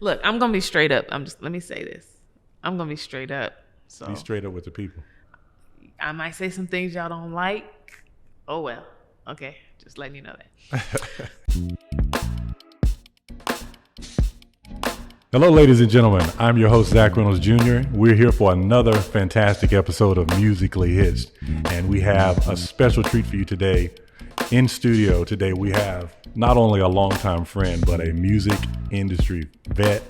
Look, I'm going to be straight up. Let me say this. I'm going to be straight up. So be straight up with the people. I might say some things y'all don't like. Oh, well. Okay. Just letting you know that. Hello, ladies and gentlemen. I'm your host, Zach Reynolds Jr. We're here for another fantastic episode of Musically Hitched. And we have a special treat for you today. In studio today, we have not only a longtime friend, but a music industry vet,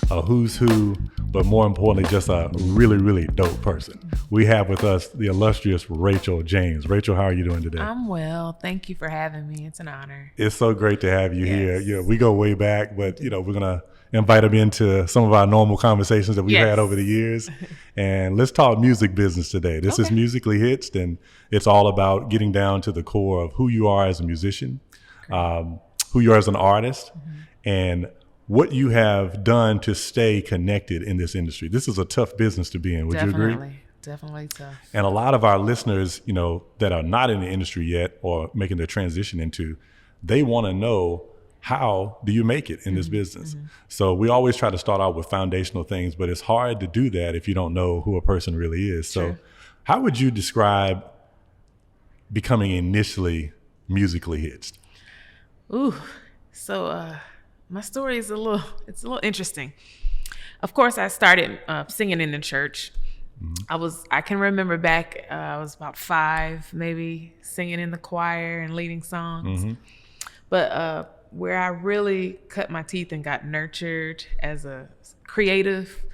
a who's who, but more importantly, just a really, really dope person. We have with us the illustrious Rachel James. Rachel, how are you doing today? I'm well. Thank you for having me. It's an honor. It's so great to have you here. Yeah, we go way back, but we're going to invite him into some of our normal conversations that we've had over the years. And let's talk music business today. This is Musically Hitched, and it's all about getting down to the core of who you are as a musician, who you are as an artist, and what you have done to stay connected in this industry. This is a tough business to be in. Would you agree? Definitely tough. And a lot of our listeners, that are not in the industry yet or making their transition into, they want to know, how do you make it in this business? So we always try to start out with foundational things, but it's hard to do that if you don't know who a person really is. So how would you describe becoming initially musically hitched? So my story is a little interesting. Of course, I started singing in the church. I can remember back, I was about 5, maybe, singing in the choir and leading songs. But where I really cut my teeth and got nurtured as a creative,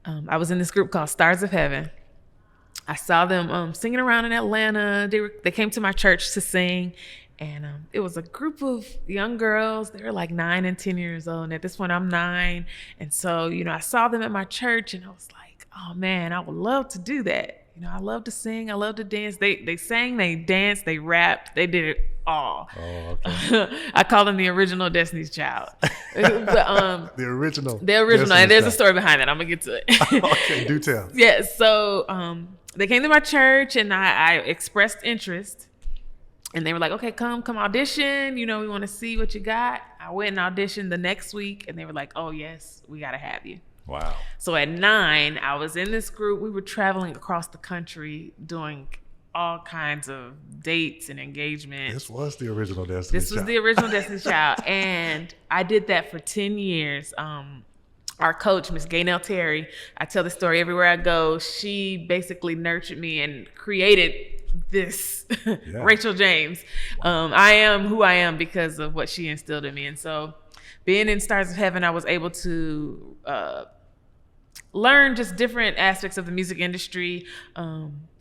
I was in this group called Stars of Heaven. I saw them singing around in Atlanta. They came to my church to sing, and it was a group of young girls. They were like 9 and 10 years old, and at this point I'm 9. And so, I saw them at my church, and I was like, oh man, I would love to do that. I love to sing. I love to dance. They sang, they danced, they rapped, they did it all. Oh, okay. I call them the original Destiny's Child. But, the original. Destiny's and there's a story behind that. I'm gonna get to it. Okay, do tell. Yeah. So they came to my church, and I expressed interest, and they were like, "Okay, come audition. We want to see what you got." I went and auditioned the next week, and they were like, "Oh yes, we gotta have you." Wow. So at 9, I was in this group. We were traveling across the country doing all kinds of dates and engagements. This was the original Destiny's Child. This was the original Destiny's Child. And I did that for 10 years. Our coach, Miss Gaynell Terry, I tell the story everywhere I go. She basically nurtured me and created this Rachel James. I am who I am because of what she instilled in me. And so being in Stars of Heaven, I was able to learn just different aspects of the music industry.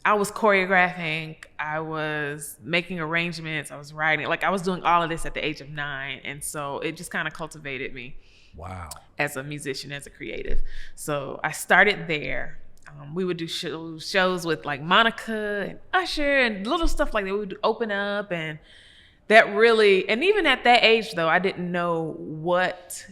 I was choreographing, I was making arrangements, I was writing, I was doing all of this at the age of 9. And so it just kind of cultivated me. Wow. As a musician, as a creative. So I started there. We would do shows with Monica and Usher and little stuff like that. We would open up, and that really, and even at that age though, I didn't know what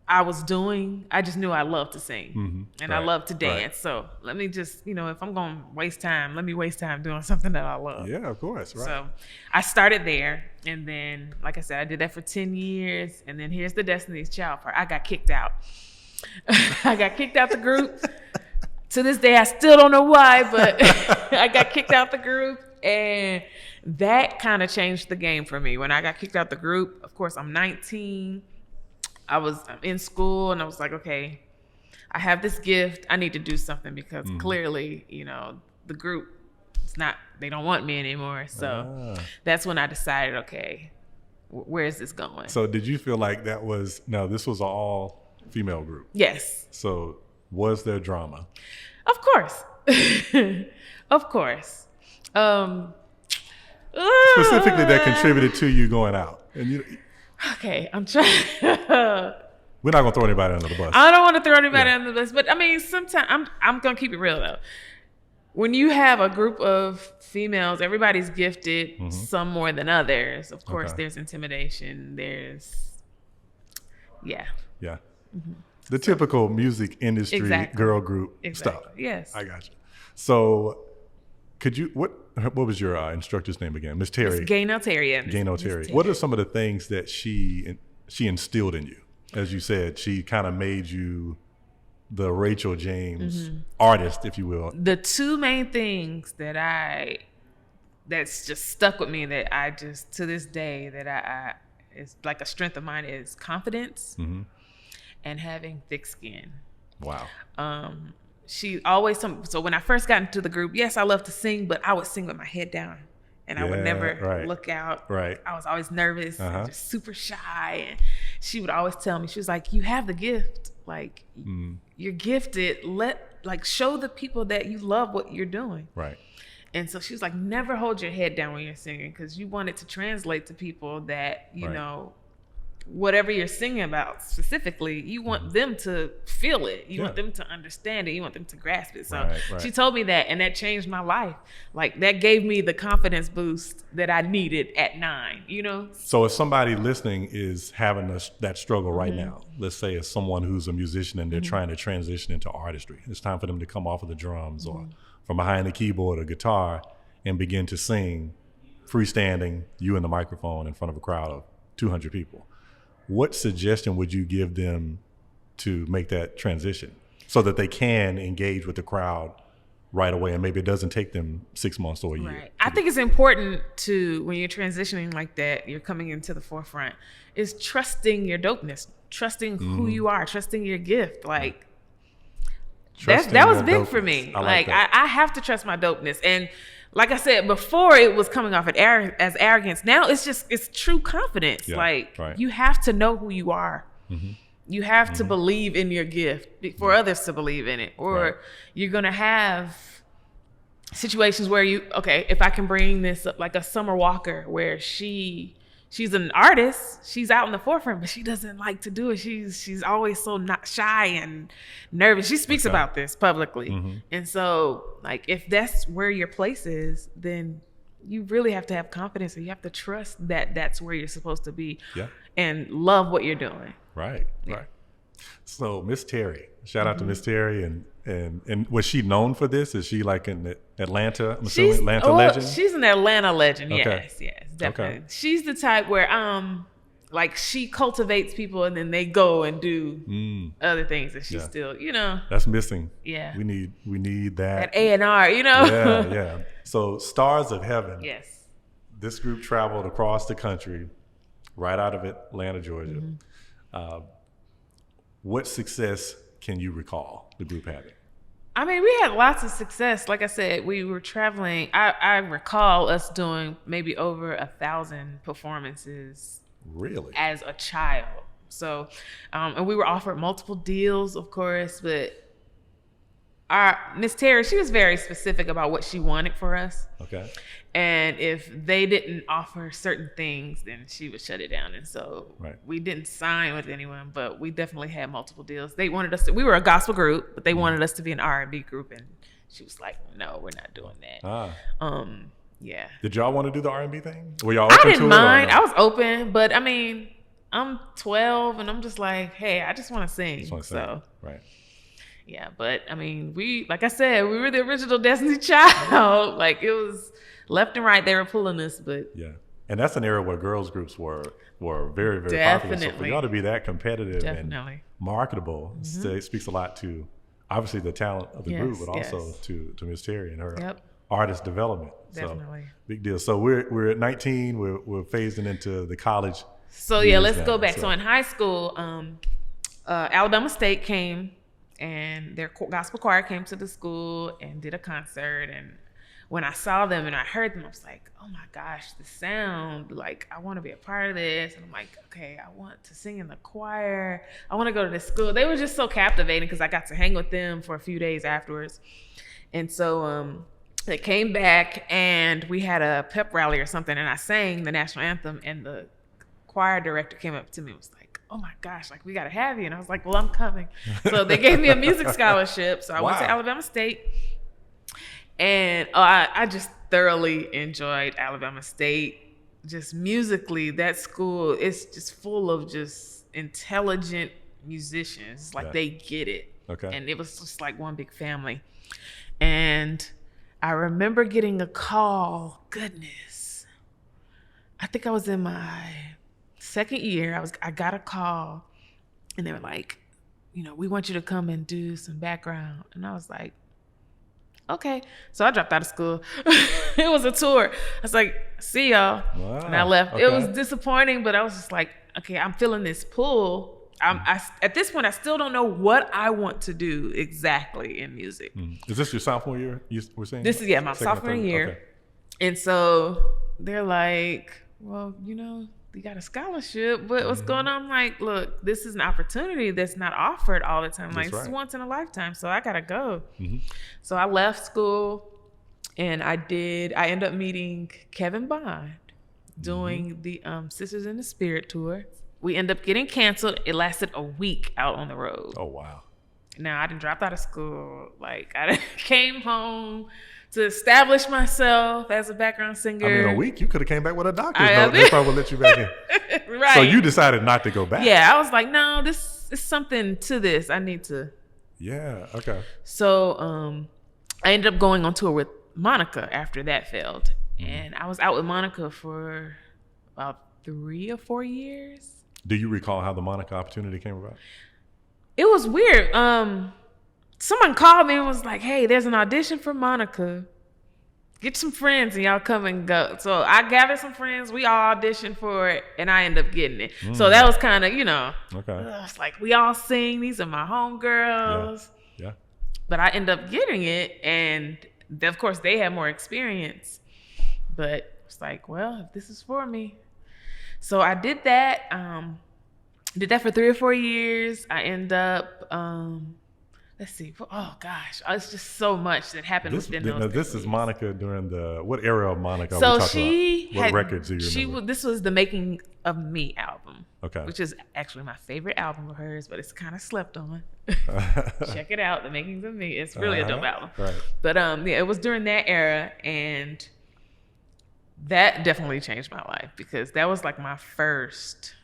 I was doing. I just knew I loved to sing and I loved to dance. Right. So let me just, if I'm going to waste time, let me waste time doing something that I love. Yeah, of course. Right. So I started there, and then, like I said, I did that for 10 years. And then here's the Destiny's Child part. I got kicked out. I got kicked out the group. To this day, I still don't know why, but I got kicked out the group, and that kind of changed the game for me. When I got kicked out the group, of course, I'm 19. I'm in school, and I was like, okay, I have this gift. I need to do something because clearly, the group, they don't want me anymore. So that's when I decided, okay, where is this going? So did you feel like this was an all female group? Yes. So was there drama? Of course. Of course. Specifically that contributed to you going out. And okay, I'm trying. We're not gonna throw anybody under the bus. I don't want to throw anybody under the bus, but I mean, sometimes I'm gonna keep it real though. When you have a group of females, everybody's gifted, some more than others. Of course, there's intimidation. There's, yeah. The typical music industry girl group stuff. Yes, I got you. So, could you what was your instructor's name again? Miss Terry. Gaynell Terry. Gaynell Terry. What are some of the things that she instilled in you? as you said, she kind of made you the Rachel James artist, if you will. The two main things that's just stuck with me that I just, to this day, that I it's like a strength of mine, is confidence and having thick skin. Wow. She always so when I first got into the group, yes, I love to sing, but I would sing with my head down. And I would never look out. Right. I was always nervous, and just super shy. And she would always tell me, she was like, you have the gift. Like, you're gifted. Show the people that you love what you're doing. Right. And so she was like, never hold your head down when you're singing, because you want it to translate to people that, you know, whatever you're singing about specifically, you want them to feel it. You want them to understand it. You want them to grasp it. So she told me that, and that changed my life. Like, that gave me the confidence boost that I needed at 9, you know? So if somebody listening is having that struggle right now, let's say it's someone who's a musician and they're trying to transition into artistry. It's time for them to come off of the drums or from behind the keyboard or guitar and begin to sing freestanding, you in the microphone in front of a crowd of 200 people. What suggestion would you give them to make that transition so that they can engage with the crowd right away, and maybe it doesn't take them 6 months or a year? Right. I think it's important to, when you're transitioning like that, you're coming into the forefront, is trusting your dopeness, trusting who you are, trusting your gift. Like, that was big for me. I have to trust my dopeness. And like I said before, it was coming off as arrogance. Now it's true confidence. You have to know who you are. You have to believe in your gift for others to believe in it. Or you're going to have situations where if I can bring this up, like a Summer Walker, where she's an artist, she's out in the forefront, but she doesn't like to do it. She's always so not shy and nervous. She speaks about this publicly. And so, like, if that's where your place is, then you really have to have confidence, and you have to trust that that's where you're supposed to be and love what you're doing. Right. So Miss Terry, shout out to Miss Terry. And was she known for this? Is she like in Atlanta? I'm assuming Atlanta legend? She's an Atlanta legend. Yes, definitely. She's the type where like, she cultivates people and then they go and do other things, and she's still, you know. That's missing. Yeah. We need that. That A&R, you know. Yeah. So Stars of Heaven. Yes. This group traveled across the country, right out of Atlanta, Georgia. What success can you recall the group having? I mean, we had lots of success. Like I said, we were traveling. I recall us doing maybe over 1,000 performances. Really? As a child. So, and we were offered multiple deals, of course, but our Miss Terry, she was very specific about what she wanted for us. Okay. And if they didn't offer certain things, then she would shut it down. And so we didn't sign with anyone, but we definitely had multiple deals. They wanted us to, we were a gospel group, but they wanted us to be an R&B group. And she was like, no, we're not doing that. Yeah. Did y'all want to do the R&B thing? Were y'all open to it? I didn't mind. I was open, but I mean, I'm 12 and I'm just like, hey, I just want to sing. So, yeah, but I mean, like I said, we were the original Destiny Child. Like, it was left and right, they were pulling us, but and that's an era where girls groups were very, very popular. So for y'all to be that competitive and marketable, it speaks a lot to obviously the talent of the group, but also to Miss Terry and her artist development. Definitely. So big deal. So we're at 19. We're phasing into the college. So let's go back. So in high school, Alabama State came, and their gospel choir came to the school and did a concert. And when I saw them and I heard them, I was like, oh my gosh, the sound, like, I want to be a part of this. And I'm like, okay, I want to sing in the choir. I want to go to this school. They were just so captivating because I got to hang with them for a few days afterwards. And so they came back and we had a pep rally or something, and I sang the national anthem, and the choir director came up to me and was like, oh my gosh, like, we got to have you. And I was like, well, I'm coming. So they gave me a music scholarship. So I went to Alabama State. And I just thoroughly enjoyed Alabama State. Just musically, that school is just full of just intelligent musicians. Like, they get it. Okay. And it was just like one big family. And I remember getting a call. Goodness. I think I was in my second year. I got a call. And they were like, we want you to come and do some background. And I was like, okay. So I dropped out of school. It was a tour. I was like, see y'all. Wow. And I left. Okay. It was disappointing, but I was just like, okay, I'm feeling this pull. At this point, I still don't know what I want to do exactly in music. Is this your sophomore year, you were saying? This is, my sophomore year. Okay. And so they're like, well, you got a scholarship, but what's going on? I'm like, look, this is an opportunity that's not offered all the time. Like, this is once in a lifetime, so I got to go. So I left school, and I ended up meeting Kevin Bond doing the Sisters in the Spirit tour. We ended up getting canceled. It lasted a week out on the road. Oh, wow. Now, I done dropped out of school. Like, I came home to establish myself as a background singer. I mean, a week? You could have came back with a doctor's note. They probably would let you back in. Right. So you decided not to go back. Yeah, I was like, no, this is something to this. I need to. Yeah, okay. So I ended up going on tour with Monica after that failed. And I was out with Monica for about 3 or 4 years. Do you recall how the Monica opportunity came about? It was weird. Someone called me and was like, hey, there's an audition for Monica. Get some friends and y'all come and go. So I gathered some friends. We all auditioned for it, and I ended up getting it. So that was kind of, okay. It's like, we all sing. These are my homegirls. Yeah. But I ended up getting it, and of course, they had more experience. But it's like, well, if this is for me. So I did that. Did that for 3 or 4 years. I end up, let's see. Oh gosh, it's just so much that happened within those. Now, this is Monica during what era of Monica? So are we talking about? What records do you remember? This was the Making of Me album. Okay. Which is actually my favorite album of hers, but it's kind of slept on. Check it out, The Makings of Me. It's really a dope album. Right. But it was during that era, and that definitely changed my life because that was like my first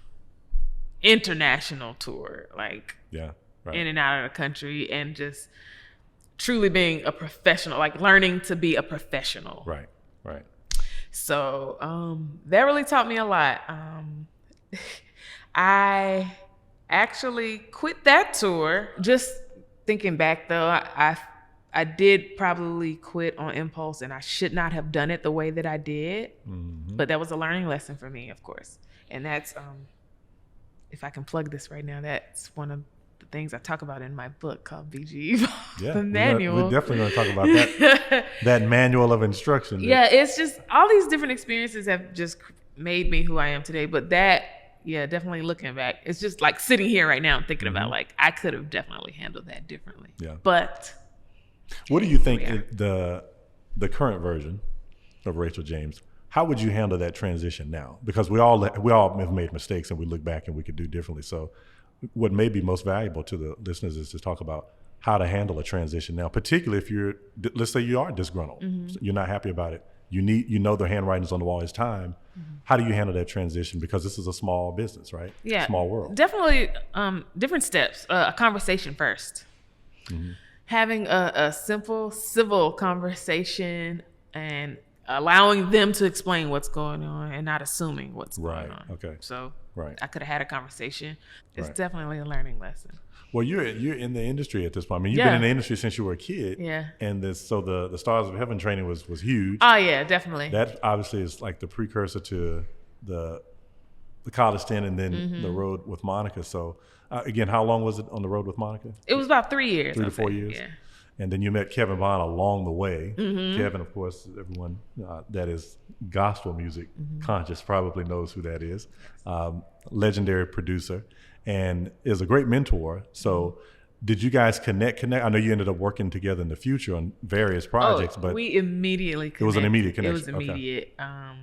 international tour, like in and out of the country, and just truly being a professional, like learning to be a professional. Right. So that really taught me a lot. I actually quit that tour. Just thinking back though, I did probably quit on impulse, and I should not have done it the way that I did. But that was a learning lesson for me, of course. And that's, if I can plug this right now, that's one of the things I talk about in my book called BGeVolve, the manual. We're definitely going to talk about that, that manual of instruction. Yeah, it's just all these different experiences have just made me who I am today. But that, definitely looking back, it's just like sitting here right now and thinking about like, I could have definitely handled that differently. Yeah. But what do you think the current version of Rachel James, how would you handle that transition now? Because we all have made mistakes and we look back and we could do differently. So what may be most valuable to the listeners is to talk about how to handle a transition now, particularly if let's say you are disgruntled, you're not happy about it. The handwriting's on the wall, it's time. How do you handle that transition? Because this is a small business, right? Yeah. Small world. Definitely different steps. A conversation first. Having a simple, civil conversation and allowing them to explain what's going on and not assuming what's going on. Okay. So I could have had a conversation. It's definitely a learning lesson. Well, you're in the industry at this point. I mean, you've been in the industry since you were a kid. Yeah. And so the Stars of Heaven training was huge. Oh yeah, definitely. That obviously is like the precursor to the college stint and then the road with Monica. So again, how long was it on the road with Monica? It was about 3 years. 3 to 4 years. Yeah. And then you met Kevin Bond along the way. Kevin, of course, everyone that is gospel music conscious probably knows who that is. Legendary producer and is a great mentor. So did you guys connect? I know you ended up working together in the future on various projects, but we immediately connected. It was an immediate connection. It was immediate. Okay.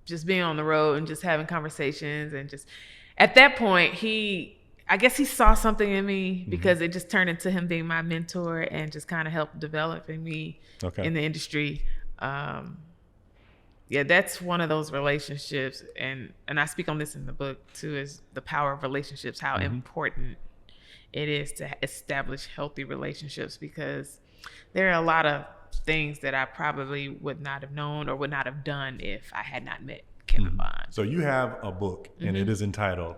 Just being on the road and just having conversations and just at that point, I guess he saw something in me because it just turned into him being my mentor and just kind of helped developing me in the industry. That's one of those relationships. And I speak on this in the book too, is the power of relationships, how important it is to establish healthy relationships, because there are a lot of things that I probably would not have known or would not have done if I had not met Kevin Bond. So you have a book and it is entitled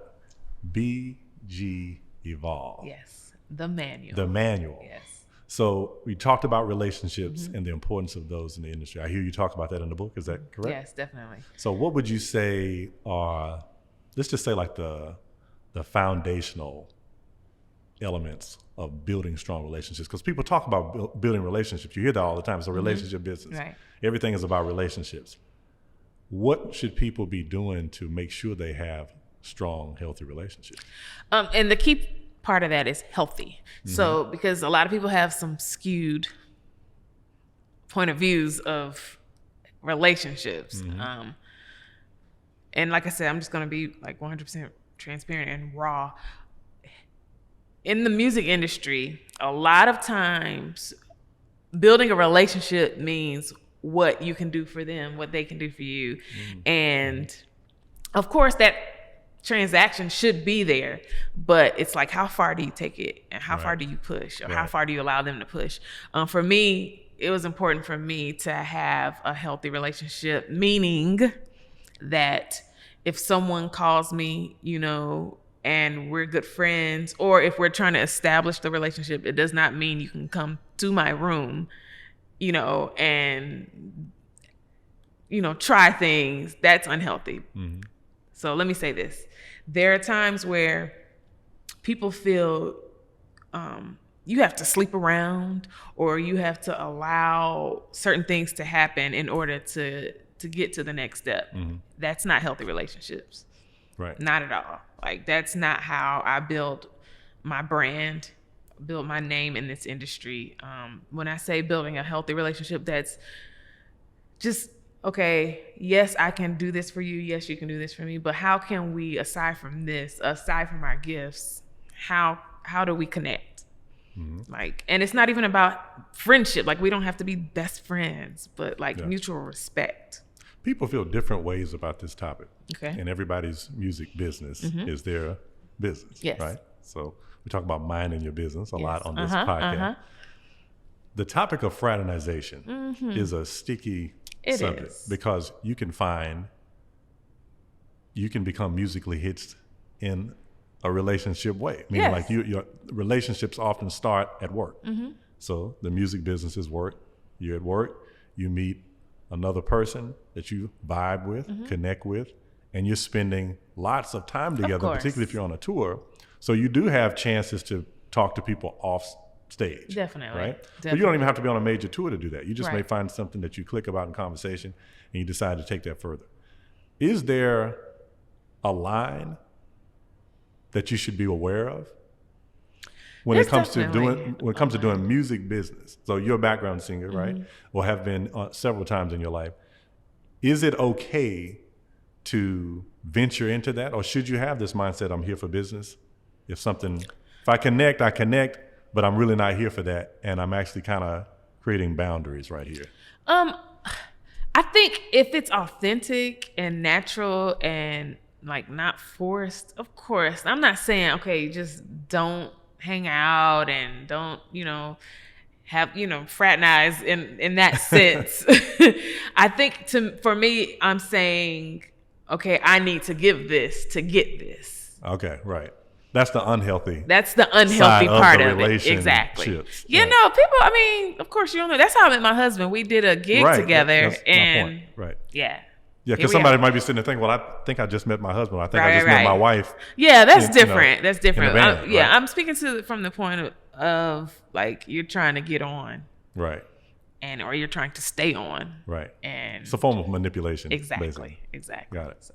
BGeVolve. BGeVolve. Yes. The manual. The manual. Yes. So we talked about relationships and the importance of those in the industry. I hear you talk about that in the book. Is that correct? Yes, definitely. So what would you say are, let's just say like the foundational elements of building strong relationships? Because people talk about building relationships. You hear that all the time. It's a relationship business. Right. Everything is about relationships. What should people be doing to make sure they have strong, healthy relationships? And the key part of that is healthy. So because a lot of people have some skewed point of views of relationships. And like I said, I'm just going to be like 100% transparent and raw. In the music industry, a lot of times building a relationship means what you can do for them, what they can do for you. And of course that transaction should be there, but it's like, how far do you take it and how far do you push, or how far do you allow them to push? For me, it was important for me to have a healthy relationship, meaning that if someone calls me, you know, and we're good friends, or if we're trying to establish the relationship, it does not mean you can come to my room, you know, and, you know, try things. That's unhealthy. So let me say this. There are times where people feel you have to sleep around, or you have to allow certain things to happen in order to get to the next step. That's not healthy relationships. Right. Not at all. Like, that's not how I build my brand, build my name in this industry. When I say building a healthy relationship, that's just, okay, yes, I can do this for you. Yes, you can do this for me. But how can we, aside from this, aside from our gifts, how do we connect? Like, and it's not even about friendship. Like, we don't have to be best friends, but like mutual respect. People feel different ways about this topic. Okay. And everybody's music business is their business, right? So we talk about minding your business a lot on this podcast. The topic of fraternization is a sticky subject because you can become musically hitched in a relationship way. Meaning like your relationships often start at work. So the music business is work. You're at work, you meet another person that you vibe with, connect with, and you're spending lots of time together, particularly if you're on a tour. So you do have chances to talk to people off stage. Definitely. Right? But you don't even have to be on a major tour to do that. You just may find something that you click about in conversation and you decide to take that further. Is there a line that you should be aware of when it comes to doing music business? So you're a background singer, right? Or have been several times in your life. Is it okay to venture into that, or should you have this mindset, I'm here for business? If I connect, I connect, but I'm really not here for that, and I'm actually kind of creating boundaries right here. I think if it's authentic and natural and like not forced, of course. I'm not saying, okay, just don't hang out and don't, have, fraternize in that sense. I think for me, I'm saying, okay, I need to give this to get this. Okay, right. That's the unhealthy. That's the unhealthy part of it. Exactly. People, of course, that's how I met my husband. We did a gig together. That's my point. Right. Yeah. Yeah, because somebody might be sitting there thinking, well, I think I just met my husband. I think I just met my wife. Yeah, that's different. That's different. I'm speaking from the point of like you're trying to get on. Right. Or you're trying to stay on. Right. And it's a form of manipulation. Exactly. Basically. Exactly. Got it. So.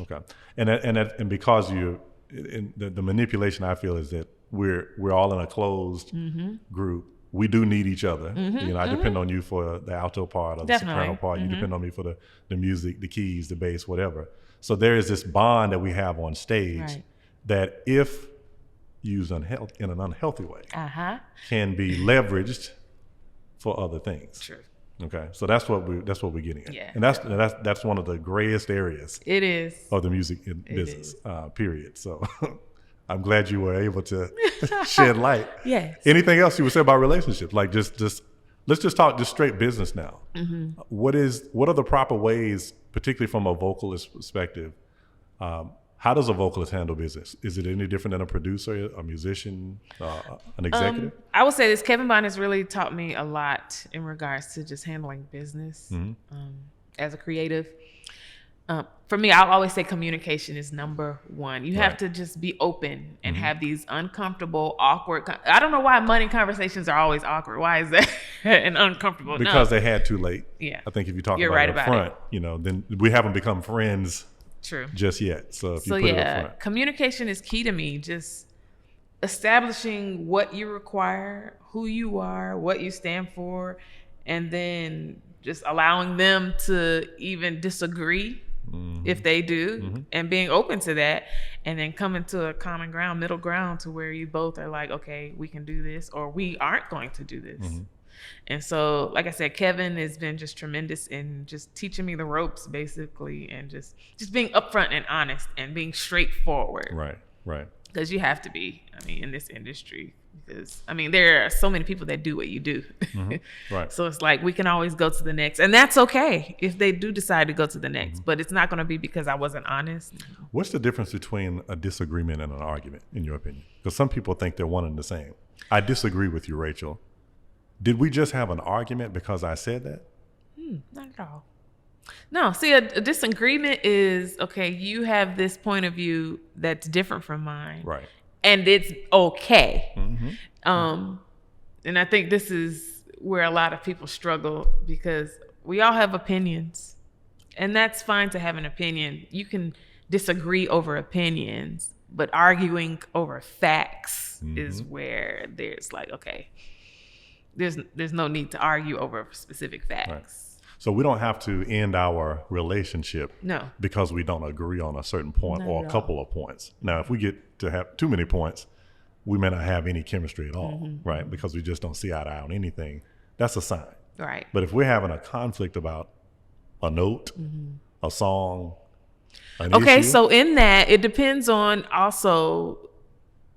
Okay. And because the manipulation I feel is that we're all in a closed group. We do need each other. I depend on you for the alto part or the soprano part. You depend on me for the music, the keys, the bass, whatever. So there is this bond that we have on stage that, if used in an unhealthy way, can be leveraged for other things. Sure. Okay, so that's what we're getting at. Yeah. And that's one of the grayest areas. It is. Of the music business. Period. So. I'm glad you were able to shed light. Yes. Anything else you would say about relationships? Like just let's just talk just straight business now. What are the proper ways, particularly from a vocalist perspective? How How does a vocalist handle business? Is it any different than a producer, a musician, an executive? I would say this. Kevin Bond has really taught me a lot in regards to just handling business as a creative. For me, I'll always say communication is number one. You have to just be open and have these uncomfortable, awkward. I don't know why money conversations are always awkward. Why is that and uncomfortable? Because they had too late. Yeah. I think if you talk about it up front, then we haven't become friends. True. Just yet. So if you put it up front. Communication is key to me. Just establishing what you require, who you are, what you stand for, and then just allowing them to even disagree if they do, and being open to that, and then coming to a common ground, middle ground, to where you both are like, okay, we can do this, or we aren't going to do this. And so, like I said, Kevin has been just tremendous in just teaching me the ropes, basically, and just being upfront and honest and being straightforward. Right. Because you have to be, in this industry. Because, there are so many people that do what you do. Right. So it's like, we can always go to the next. And that's okay if they do decide to go to the next. But it's not going to be because I wasn't honest. What's the difference between a disagreement and an argument, in your opinion? Because some people think they're one and the same. I disagree with you, Rachel. Did we just have an argument because I said that? Not at all. No, see, a disagreement is, okay, you have this point of view that's different from mine. Right. And it's okay. And I think this is where a lot of people struggle, because we all have opinions. And that's fine to have an opinion. You can disagree over opinions, but arguing over facts is where there's like, okay, there's no need to argue over specific facts. Right. So we don't have to end our relationship because we don't agree on a certain point or a couple of points. Now, if we get to have too many points, we may not have any chemistry at all, right? Because we just don't see eye to eye on anything. That's a sign. Right. But if we're having a conflict about a note, a song, an issue. So in that, it depends on also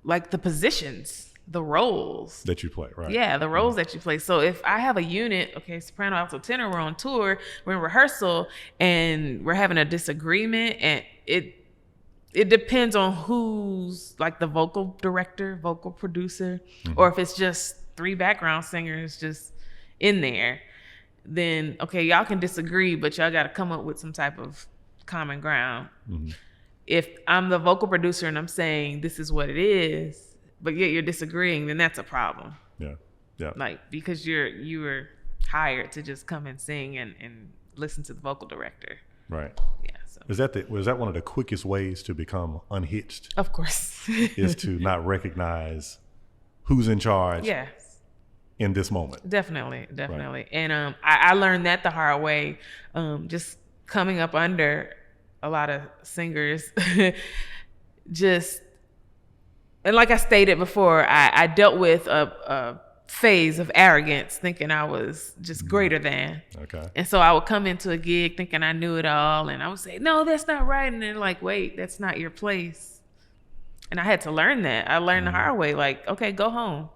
like the positions. The roles that you play, right? Yeah, the roles that you play. So if I have a unit, okay, soprano, alto, tenor, we're on tour, we're in rehearsal, and we're having a disagreement, and it depends on who's like the vocal director, vocal producer, or if it's just 3 background singers just in there, then okay, y'all can disagree, but y'all got to come up with some type of common ground. If I'm the vocal producer and I'm saying this is what it is, but yet you're disagreeing, then that's a problem. Yeah. Like, because you were hired to just come and sing and listen to the vocal director. Right. Yeah. So was that one of the quickest ways to become unhitched? Of course. Is to not recognize who's in charge. Yes. In this moment. Definitely. Right. And I learned that the hard way, just coming up under a lot of singers, and like I stated before, I dealt with a phase of arrogance, thinking I was just greater than. Okay. And so I would come into a gig thinking I knew it all, and I would say, no, that's not right. And they're like, wait, that's not your place. And I had to learn that. I learned the hard way, like, okay, go home,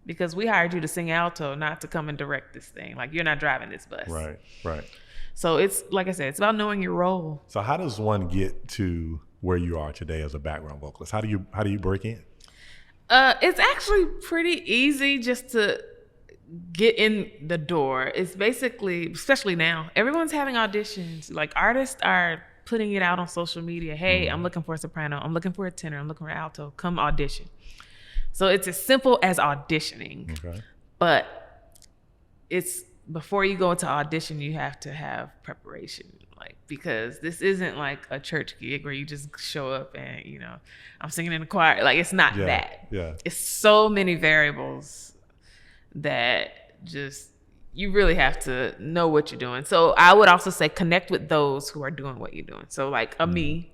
because we hired you to sing alto, not to come and direct this thing. Like, you're not driving this bus. Right. So it's, like I said, it's about knowing your role. So how does one get to where you are today as a background vocalist? How do you break in? It's actually pretty easy just to get in the door. It's basically, especially now, everyone's having auditions. Like, artists are putting it out on social media. Hey, I'm looking for a soprano. I'm looking for a tenor. I'm looking for an alto. Come audition. So it's as simple as auditioning. Okay. But it's, before you go into audition, you have to have preparation. Like, because this isn't like a church gig where you just show up and, I'm singing in the choir. Like, it's not that. Yeah. It's so many variables that just, you really have to know what you're doing. So I would also say connect with those who are doing what you're doing. So like me,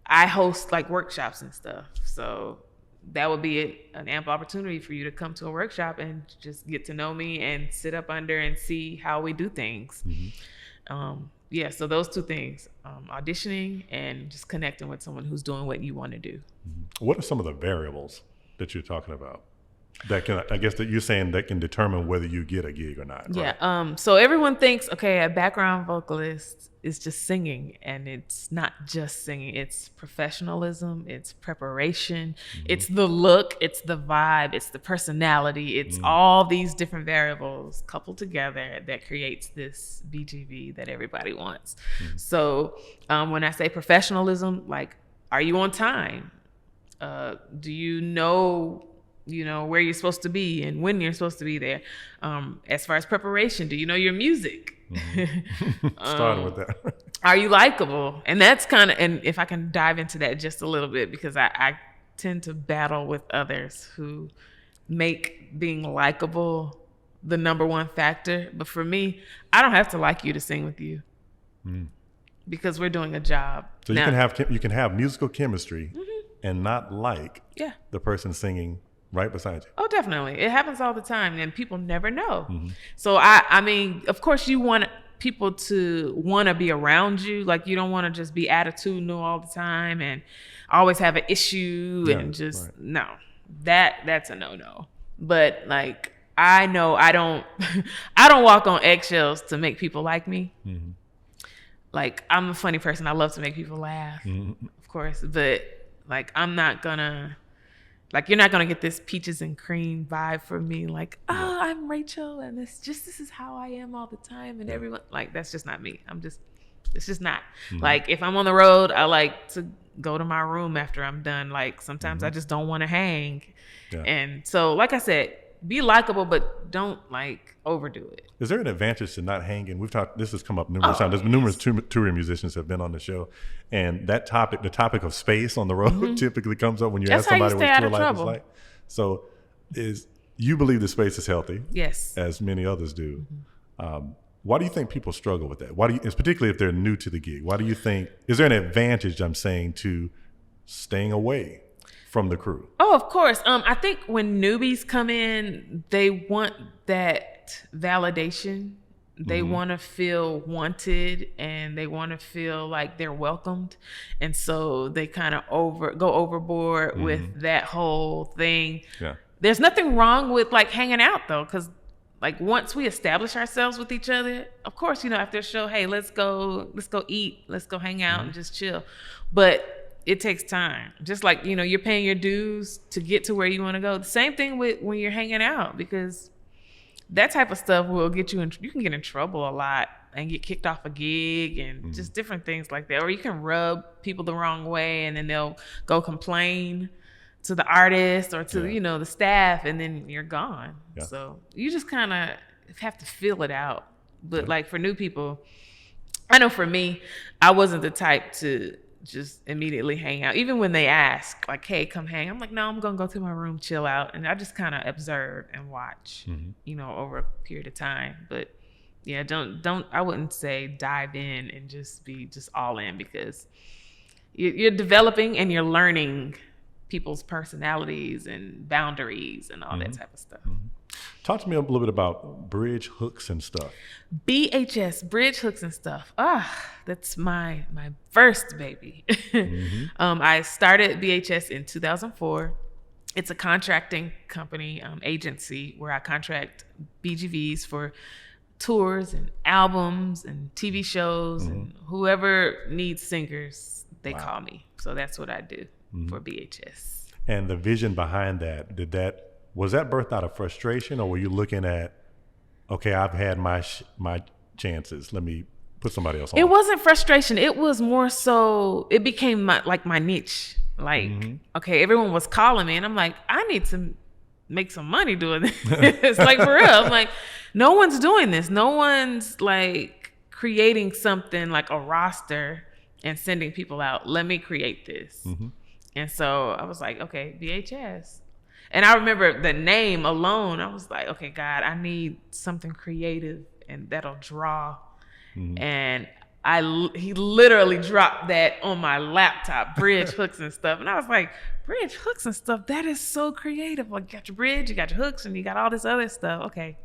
I host like workshops and stuff. So that would be an ample opportunity for you to come to a workshop and just get to know me and sit up under and see how we do things. So those 2 things, auditioning and just connecting with someone who's doing what you want to do. What are some of the variables that you're talking about? That can, I guess that you're saying that can determine whether you get a gig or not. Right? Yeah. So everyone thinks, okay, a background vocalist is just singing, and it's not just singing. It's professionalism. It's preparation. It's the look. It's the vibe. It's the personality. It's all these different variables coupled together that creates this BGV that everybody wants. So when I say professionalism, like, are you on time? Do you know where you're supposed to be and when you're supposed to be there? As far as preparation, do you know your music? Starting with that. Are you likable? And that's kind of, and if I can dive into that just a little bit, because I tend to battle with others who make being likable the number one factor. But for me, I don't have to like you to sing with you because we're doing a job. So now, you can have musical chemistry and not like the person singing right beside you. Oh, definitely. It happens all the time, and people never know. So I mean, of course you want people to want to be around you. Like, you don't want to just be attitudinal all the time and always have an issue and just, no, that's a no-no. But like, I know I don't walk on eggshells to make people like me. Like, I'm a funny person. I love to make people laugh, of course, but like, I'm not gonna, like, you're not going to get this peaches and cream vibe from me. Like, oh, I'm Rachel, and this is how I am all the time. And everyone, like, that's just not me. It's just not. Like, if I'm on the road, I like to go to my room after I'm done. Like, sometimes I just don't want to hang. And so, like I said, be likable, but don't like overdo it. Is there an advantage to not hanging? We've talked, this has come up numerous times. There's been numerous touring musicians have been on the show, and that topic, the topic of space on the road, typically comes up when you ask somebody what tour life is like. So, you believe the space is healthy? Yes. As many others do. Why do you think people struggle with that? Particularly if they're new to the gig? Why do you think? Is there an advantage, I'm saying, to staying away from the crew? Oh, of course. I think when newbies come in, they want that validation. They want to feel wanted, and they want to feel like they're welcomed. And so they kind of go overboard with that whole thing. Yeah. There's nothing wrong with like hanging out though, because like once we establish ourselves with each other, of course, after a show, hey, let's go eat, let's go hang out and just chill. But it takes time. Just like, you're paying your dues to get to where you want to go. The same thing with when you're hanging out, because that type of stuff will get you you can get in trouble a lot and get kicked off a gig and just different things like that. Or you can rub people the wrong way, and then they'll go complain to the artist or to, the staff, and then you're gone. Yeah. So you just kind of have to feel it out. But like for new people, I know for me, I wasn't the type to just immediately hang out. Even when they ask, like, hey, come hang, I'm like, no, I'm gonna go to my room, chill out. And I just kind of observe and watch, over a period of time. But yeah, I wouldn't say dive in and just be just all in, because you're developing and you're learning people's personalities and boundaries and all that type of stuff. Talk to me a little bit about bridge hooks and stuff. BHS, bridge hooks and stuff. That's my first baby. I started BHS in 2004. It's a contracting company, agency, where I contract BGVs for tours and albums and TV shows, and whoever needs singers, they call me. So that's what I do for BHS. And the vision behind that, was that birthed out of frustration, or were you looking at, okay, I've had my chances, let me put somebody else on? It wasn't frustration. It was more so, it became my niche. Like, okay, everyone was calling me, and I'm like, I need to make some money doing this. It's like, for real. I'm like, no one's doing this. No one's like creating something like a roster and sending people out. Let me create this. And so I was like, okay, BHS. And I remember the name alone, I was like, okay, God, I need something creative and that'll draw. And he literally dropped that on my laptop, bridge hooks and stuff. And I was like, bridge hooks and stuff, that is so creative. Like, you got your bridge, you got your hooks, and you got all this other stuff. Okay,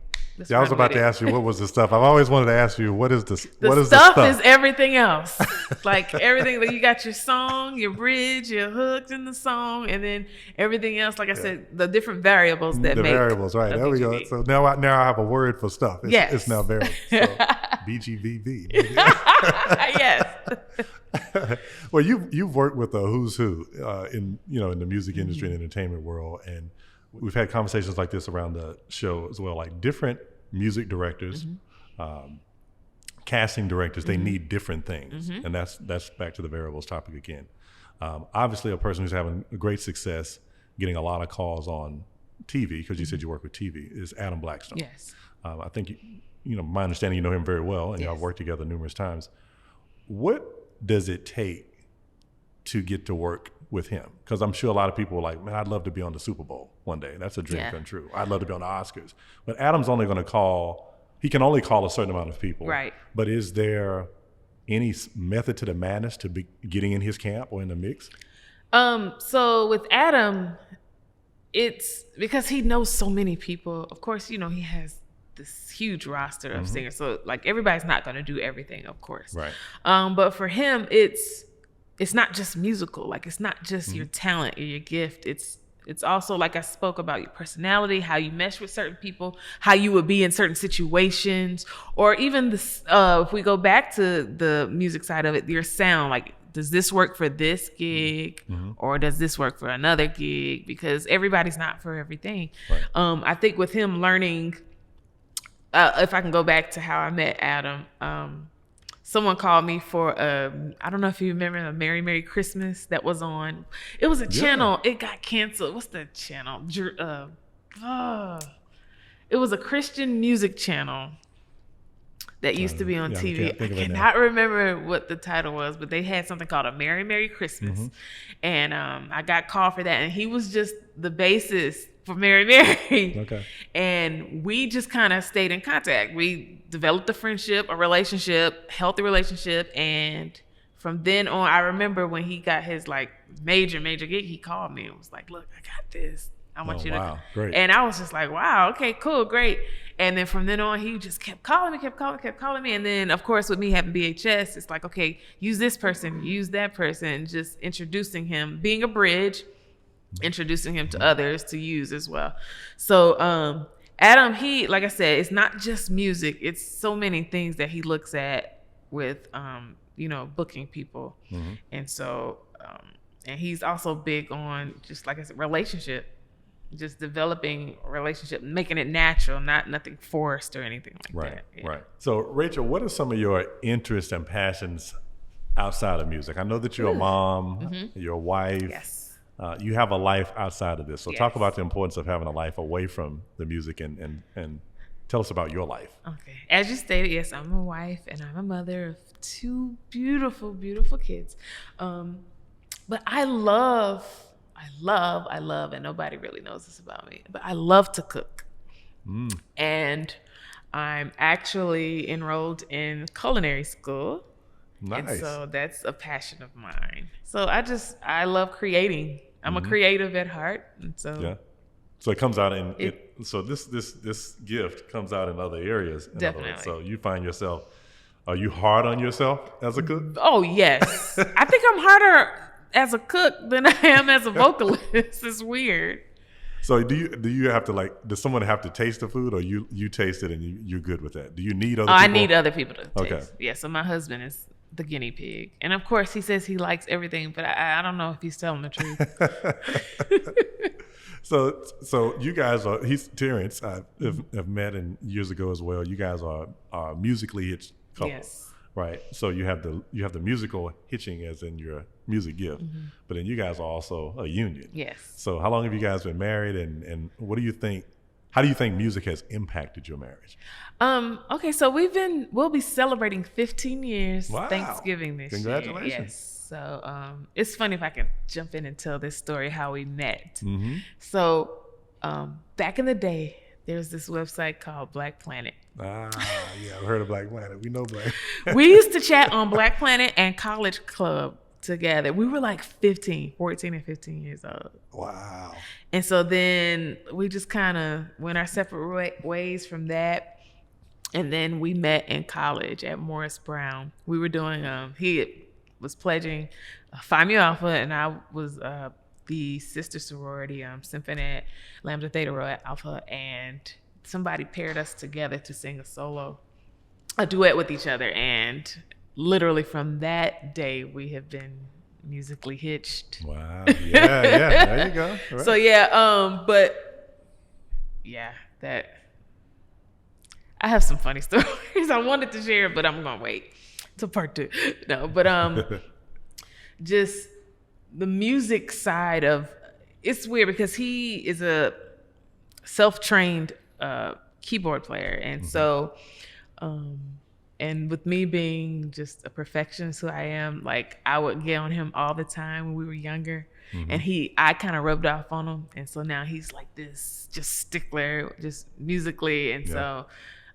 I was about to ask you, what was the stuff? I've always wanted to ask you, what is the stuff? The stuff is everything else. Like everything that you got, your song, your bridge, your hooks in the song, and then everything else. Like I said, the different variables that make variables, right? There we go. So now I have a word for stuff. It's now variables. So BGVV. Yes. Well, you've worked with a who's who in the music industry and entertainment world, and we've had conversations like this around the show as well. Like different music directors, casting directors, they need different things, and that's back to the variables topic again. Obviously, a person who's having great success, getting a lot of calls on TV, because you said you work with TV, is Adam Blackstone. Yes. I think my understanding, you know him very well, and y'all have worked together numerous times. What does it take to get to work with him? Because I'm sure a lot of people are like, man, I'd love to be on the Super Bowl one day. That's a dream come true. I'd love to be on the Oscars. But Adam's only going to he can only call a certain amount of people. Right. But is there any method to the madness to be getting in his camp or in the mix? So with Adam, it's because he knows so many people. Of course, he has this huge roster of singers. So like everybody's not going to do everything, of course. Right. But for him, it's not just musical. Like it's not just your talent or your gift. It's also, like I spoke about, your personality, how you mesh with certain people, how you would be in certain situations, or even this. If we go back to the music side of it, your sound. Like, does this work for this gig, or does this work for another gig? Because everybody's not for everything. Right. I think with him learning. If I can go back to how I met Adam, someone called me for I don't know if you remember a Merry Christmas that was on. It was a channel. It got canceled. What's the channel? It was a Christian music channel that used to be on TV. I cannot remember what the title was, but they had something called a Merry Christmas. And I got called for that. And he was just the bassist for Mary. Okay. And we just kind of stayed in contact. We developed a friendship, a relationship, healthy relationship. And from then on, I remember when he got his like major gig, he called me and was like, look, I got this. I want you to. Wow, great. And I was just like, wow, okay, cool, great. And then from then on, he just kept calling me. And then, of course, with me having BHS, it's like, okay, use this person, use that person, just introducing him, being a bridge, introducing him to others to use as well. So Adam, he, like I said, it's not just music. It's so many things that he looks at with, booking people. And so, and he's also big on, just like I said, relationship. Just developing a relationship, making it natural, nothing forced or anything like that. Yeah. Right. So, Rachel, what are some of your interests and passions outside of music? I know that you're a mom, you're a wife. Yes. You have a life outside of this. So talk about the importance of having a life away from the music and tell us about your life. Okay. As you stated, yes, I'm a wife and I'm a mother of 2 beautiful, beautiful kids. But I love, and nobody really knows this about me, but I love to cook. And I'm actually enrolled in culinary school. Nice. And so that's a passion of mine. So I love creating. I'm a creative at heart. And so yeah. So it comes out so this gift comes out in other areas. Definitely. So you find yourself, are you hard on yourself as a cook? Oh, yes. I think I'm harder as a cook than I am as a vocalist. It's weird. So do you have to does someone have to taste the food, or you taste it and you're good with that? Do you need other people? I need other people to taste. Okay. Yeah, so my husband is the guinea pig. And of course he says he likes everything, but I don't know if he's telling the truth. So you guys are, Terrence, have met years ago as well. You guys are musically hitched couple. Yes. Right. So you have the musical hitching as in your music gift, but then you guys are also a union. Yes. So how long have you guys been married, and what do you think? How do you think music has impacted your marriage? Okay, so we'll be celebrating 15 years Thanksgiving this year. Congratulations. Yes. So it's funny if I can jump in and tell this story how we met. So back in the day, there's this website called Black Planet. Yeah, I've heard of Black Planet. We know Black. We used to chat on Black Planet and College Club. together. We were like 14 and 15 years old. Wow. And so then we just kind of went our separate ways from that. And then we met in college at Morris Brown. We were doing, he was pledging Phi Mu Alpha, and I was the sister sorority, Symphonette Lambda Theta Rho Alpha, and somebody paired us together to sing a duet with each other. And literally from that day, we have been musically hitched. Wow. Yeah, there you go. Right. So yeah, but yeah, that I have some funny stories I wanted to share, but I'm gonna wait till part 2. No, but just the music side of it's weird because he is a self-trained keyboard player, and so and with me being just a perfectionist who I am, like I would get on him all the time when we were younger. And I kind of rubbed off on him. And so now he's like this just stickler, just musically. And so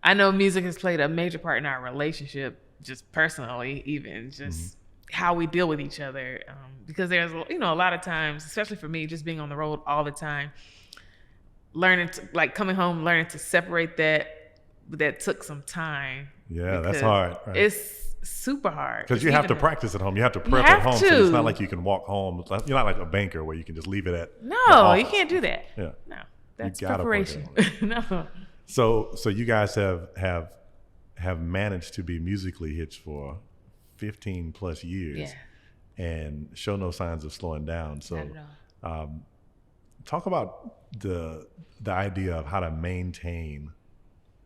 I know music has played a major part in our relationship, just personally, even just how we deal with each other. Because there's, a lot of times, especially for me, just being on the road all the time, learning to, like coming home, learning to separate that took some time. Yeah, that's hard. Right? It's super hard. Because you have to practice at home. You have to prep at home. So it's not like you can walk home. You're not like a banker where you can just leave it at. No, you can't do that. Yeah. No, that's preparation. No. So you guys have managed to be musically hitched for 15 plus years and show no signs of slowing down. So talk about the idea of how to maintain.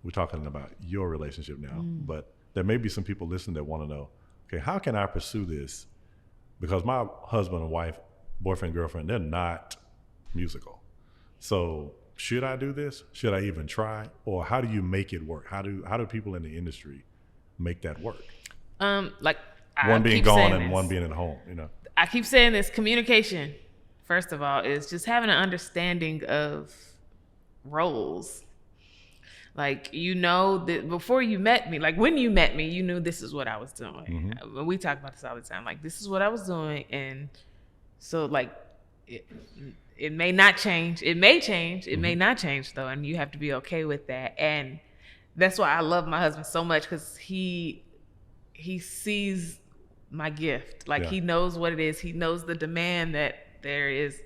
We're talking about your relationship now, but there may be some people listening that want to know, okay, how can I pursue this? Because my husband and wife, boyfriend, girlfriend, they're not musical. So should I do this? Should I even try? Or how do you make it work? How do people in the industry make that work? Like one being gone and one being at home, I keep saying this, communication, first of all, is just having an understanding of roles. Like, that before you met me, like when you met me, you knew this is what I was doing. We talk about this all the time. Like, this is what I was doing. And so like, it may not change. It may change. It may not change though. And you have to be okay with that. And that's why I love my husband so much, because he sees my gift. Like he knows what it is. He knows the demand that there is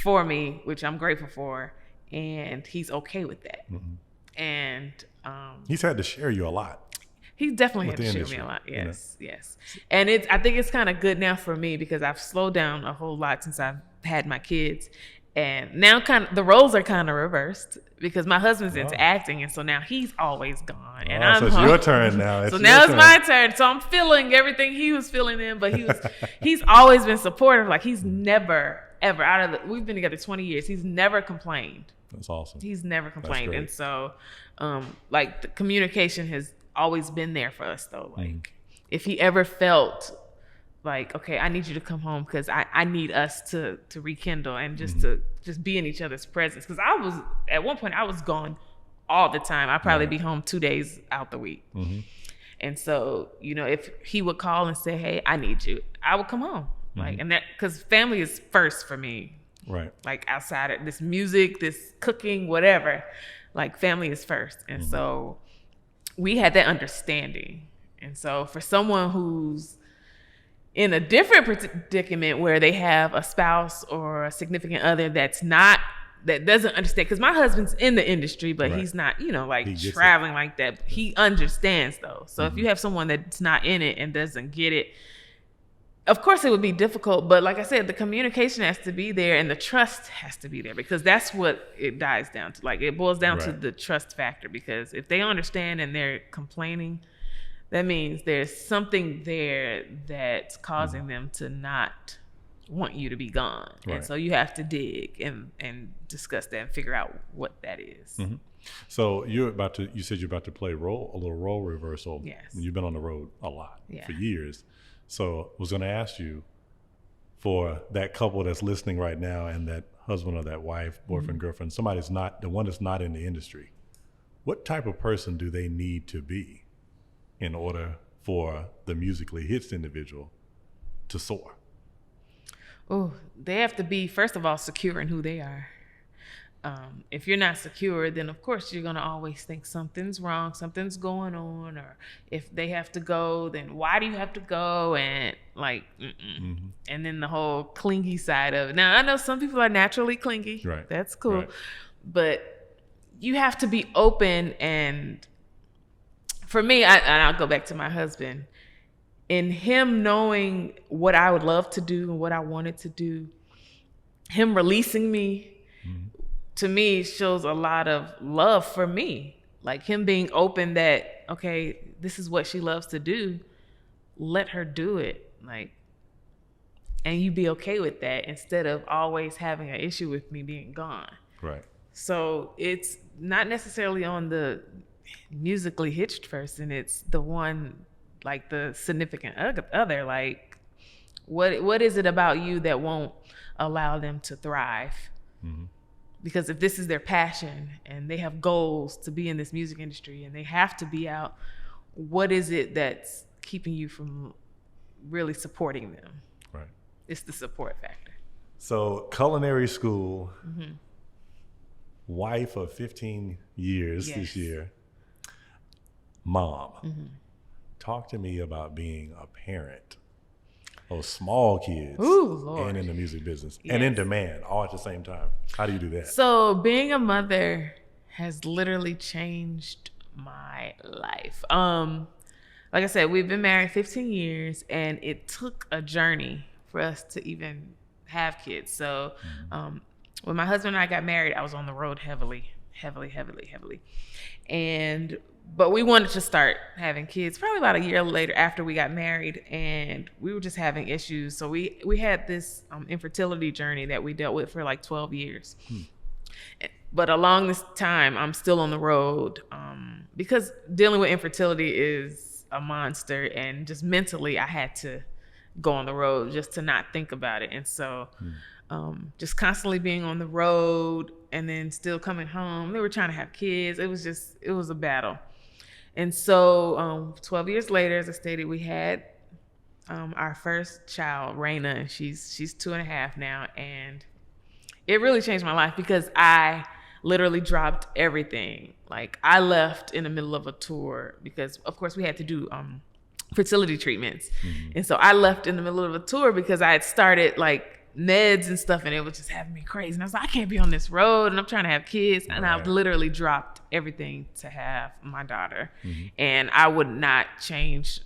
for me, which I'm grateful for. And he's okay with that. And he's had to share you a lot. He definitely had to share me a lot. Yes. And I think it's kind of good now for me, because I've slowed down a whole lot since I've had my kids. And now the roles are kind of reversed, because my husband's into acting, and so now he's always gone, and I'm so it's your turn now. So now it's my turn. So I'm feeling everything he was feeling in, but he's always been supportive. Like he's never ever we've been together 20 years. He's never complained. That's awesome. He's never complained. And so like the communication has always been there for us though. Like if he ever felt like, okay, I need you to come home because I need us to rekindle and to be in each other's presence. Because at one point I was gone all the time. I'd probably be home 2 days out the week. And so, if he would call and say, hey, I need you, I would come home. Like, and that, because family is first for me. Right. Like outside of this music, this cooking, whatever, like family is first. And so we had that understanding. And so for someone who's in a different predicament where they have a spouse or a significant other that doesn't understand, because my husband's in the industry, but he's not, like traveling like that. He understands though. So if you have someone that's not in it and doesn't get it, of course it would be difficult, but like I said, the communication has to be there and the trust has to be there, because that's what it dies down to. Like it boils down to the trust factor, because if they understand and they're complaining, that means there's something there that's causing them to not want you to be gone. And so you have to dig and discuss that and figure out what that is. So you said you're about to play a little role reversal. Yes. You've been on the road a lot for years. So I was going to ask you, for that couple that's listening right now and that husband or that wife, boyfriend, girlfriend, somebody's not, the one that's not in the industry, what type of person do they need to be in order for the musically hits individual to soar? They have to be, first of all, secure in who they are. If you're not secure, then of course you're going to always think something's wrong, something's going on, or if they have to go, then why do you have to go? And like, and then the whole clingy side of it. Now, I know some people are naturally clingy. Right. That's cool. Right. But you have to be open. And for me, and I'll go back to my husband, in him knowing what I would love to do and what I wanted to do, him releasing me, to me, shows a lot of love for me. Like him being open that, okay, this is what she loves to do. Let her do it. Like, and you be okay with that instead of always having an issue with me being gone. Right. So it's not necessarily on the musically hitched person. It's the one, like the significant other. Like, what is it about you that won't allow them to thrive? Because if this is their passion and they have goals to be in this music industry and they have to be out, what is it that's keeping you from really supporting them? Right. It's the support factor. So culinary school, wife of 15 years this year, mom. Talk to me about being a parent of small kids and in the music business and in demand all at the same time. How do you do that? So being a mother has literally changed my life. Like I said, we've been married 15 years and it took a journey for us to even have kids. So when my husband and I got married, I was on the road heavily. But we wanted to start having kids probably about a year later after we got married, and we were just having issues. So we had this infertility journey that we dealt with for like 12 years. But along this time, I'm still on the road because dealing with infertility is a monster, and just mentally I had to go on the road just to not think about it. And so just constantly being on the road and then still coming home. They were trying to have kids. It was a battle. And so 12 years later, as I stated, we had our first child, Raina, and she's 2.5 now. And it really changed my life because I literally dropped everything. Like I left in the middle of a tour because of course we had to do fertility treatments. And so I left in the middle of a tour because I had started like meds and stuff, and it was just having me crazy. And I was like, I can't be on this road, and I'm trying to have kids. And I literally dropped everything to have my daughter. And I would not change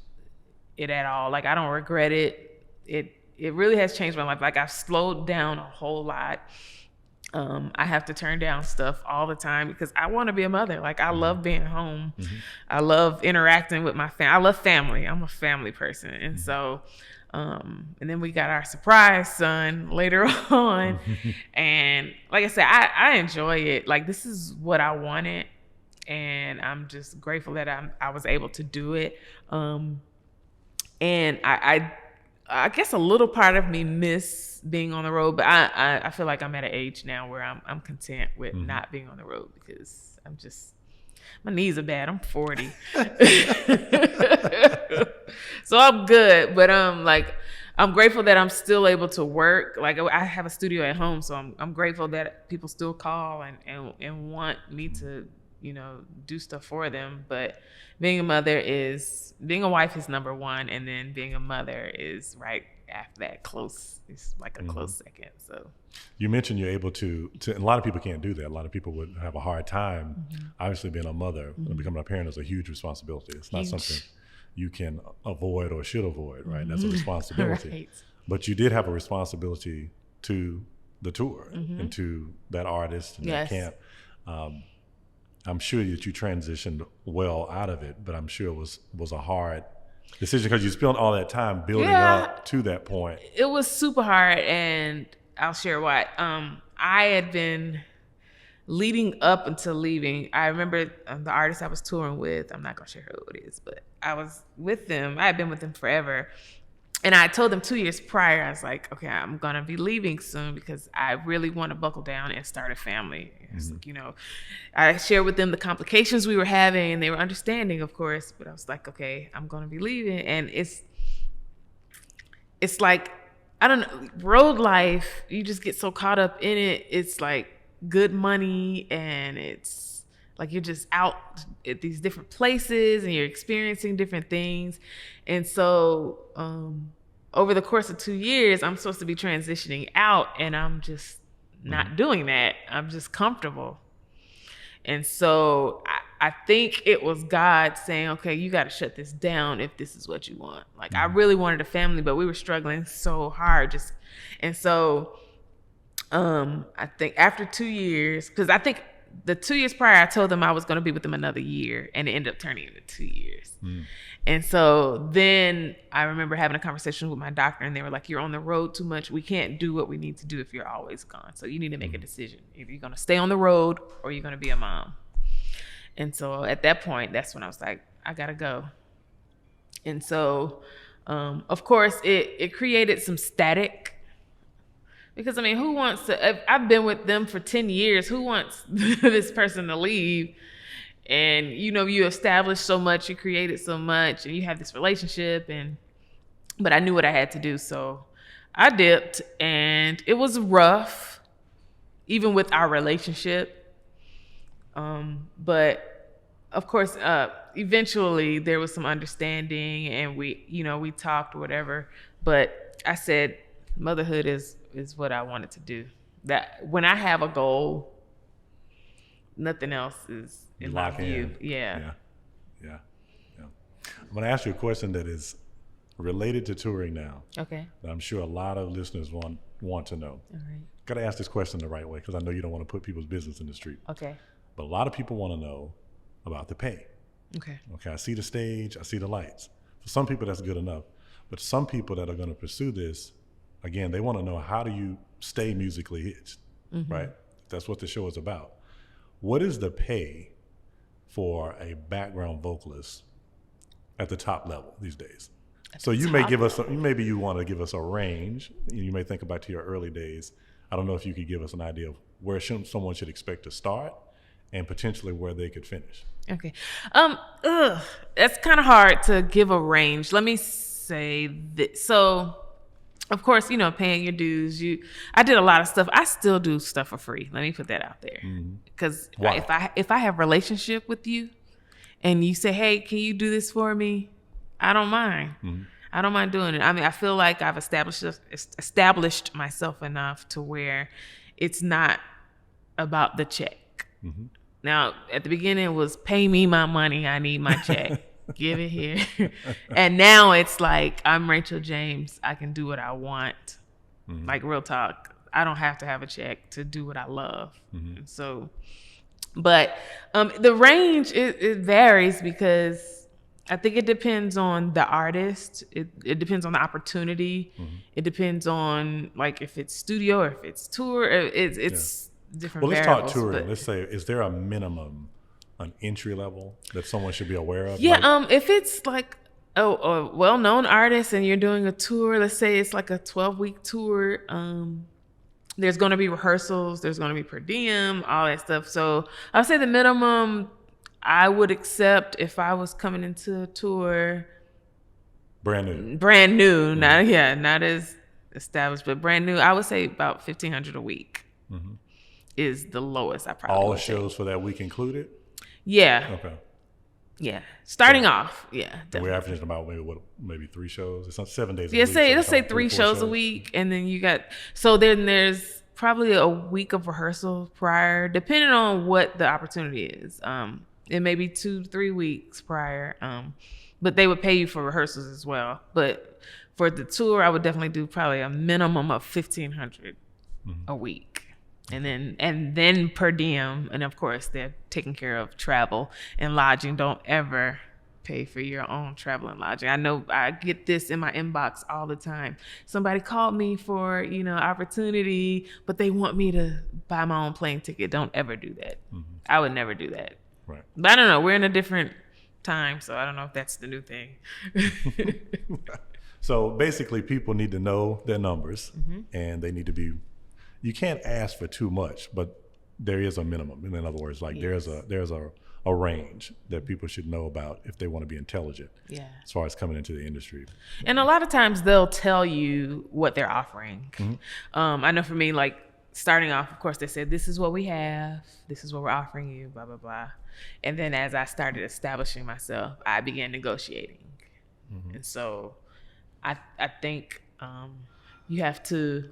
it at all. Like I don't regret it. It really has changed my life. Like I've slowed down a whole lot. I have to turn down stuff all the time because I want to be a mother. Like I love being home. I love interacting with my family. I love family. I'm a family person. And so and then we got our surprise son later on. And like I said, I enjoy it. Like this is what I wanted. And I'm just grateful that I was able to do it. And I guess a little part of me miss being on the road, but I feel like I'm at an age now where I'm content with not being on the road because my knees are bad. I'm 40. So I'm good, but I'm grateful that I'm still able to work. Like I have a studio at home, so I'm grateful that people still call and want me to, do stuff for them. But being a wife is number one, and then being a mother is right after that. Close. It's like a close second. So you mentioned you're able to a lot of people can't do that. A lot of people would have a hard time. Obviously being a mother and becoming a parent is a huge responsibility. It's not something you can avoid or should avoid, right? That's a responsibility. Right. But you did have a responsibility to the tour and to that artist and that camp. I'm sure that you transitioned well out of it, but I'm sure it was a hard decision because you spent all that time building up to that point. It was super hard, and I'll share why. I had been leading up until leaving. I remember the artist I was touring with, I'm not going to share who it is, but I was with them. I had been with them forever. And I told them 2 years prior, I was like, okay, I'm going to be leaving soon because I really want to buckle down and start a family. It's like, I shared with them the complications we were having, and they were understanding, of course, but I was like, okay, I'm going to be leaving. And it's like I don't know, road life, you just get so caught up in it. It's like good money, and it's like you're just out at these different places and you're experiencing different things. And so over the course of 2 years, I'm supposed to be transitioning out, and I'm just not doing that. I'm just comfortable. And so I think it was God saying, okay, you got to shut this down if this is what you want. Like, I really wanted a family, but we were struggling so hard. And so I think after 2 years, because I think the 2 years prior, I told them I was going to be with them another year, and it ended up turning into 2 years. And so then I remember having a conversation with my doctor, and they were like, you're on the road too much. We can't do what we need to do if you're always gone. So you need to make a decision. Either you're going to stay on the road or you're going to be a mom. And so at that point, that's when I was like, I got to go. And so, of course, it created some static. Because, I mean, who wants to, I've been with them for 10 years. Who wants this person to leave? And, you know, you established so much, you created so much, and you have this relationship. But I knew what I had to do. So I dipped, and it was rough, even with our relationship. But of course, eventually there was some understanding, and we talked or whatever. But I said, motherhood is what I wanted to do. That when I have a goal, nothing else is in my view. Yeah. I'm going to ask you a question that is related to touring now. Okay. That I'm sure a lot of listeners want to know. All right. Got to ask this question the right way, because I know you don't want to put people's business in the street. Okay. But a lot of people want to know about the pay. Okay. I see the stage, I see the lights. For some people, that's good enough. But some people that are going to pursue this, again, they want to know, how do you stay musically hitched, right? That's what the show is about. What is the pay for a background vocalist at the top level these days? So you may give us, maybe you want to give us a range. You may think about to your early days. I don't know if you could give us an idea of where someone should expect to start and potentially where they could finish. Okay. That's kind of hard to give a range. Let me say this. So, of course, paying your dues. I did a lot of stuff. I still do stuff for free. Let me put that out there. Because if I have a relationship with you and you say, hey, can you do this for me? I don't mind. I don't mind doing it. I mean, I feel like I've established myself enough to where it's not about the check. Now, at the beginning, it was pay me my money. I need my check. Give it here. And now it's like, I'm Rachel James. I can do what I want. Like, real talk. I don't have to have a check to do what I love. So, but the range, it varies, because I think it depends on the artist. It depends on the opportunity. It depends on, like, if it's studio or if it's tour. It's different variables. Well, let's talk touring. Let's say, is there a minimum, an entry level that someone should be aware of? Yeah, if it's like a well-known artist and you're doing a tour, let's say it's like a 12-week tour, there's going to be rehearsals, there's going to be per diem, all that stuff. So I would say the minimum I would accept if I was coming into a tour, brand new, not as established, but brand new, I would say about $1,500 a week is the lowest I probably all would shows take. For that week included? Yeah. Okay. Yeah. Starting off. Yeah. Definitely. We're averaging about maybe 3 shows. It's not 7 days a week. Let's say 3 shows a week. And then then there's probably a week of rehearsal prior, depending on what the opportunity is. It may be 2-3 weeks prior. But they would pay you for rehearsals as well. But for the tour, I would definitely do probably a minimum of $1,500 a week. And then per diem, and of course they're taking care of travel and lodging. Don't ever pay for your own travel and lodging. I know I get this in my inbox all the time. Somebody called me for opportunity, but they want me to buy my own plane ticket. Don't ever do that. I would never do that. Right. But I don't know. We're in a different time, so I don't know if that's the new thing. So basically, people need to know their numbers, and they need to be. You can't ask for too much, but there is a minimum. In other words, like there's a range that people should know about if they want to be intelligent as far as coming into the industry. And a lot of times they'll tell you what they're offering. I know for me, like starting off, of course, they said, this is what we have. This is what we're offering you, blah, blah, blah. And then as I started establishing myself, I began negotiating. And so I think you have to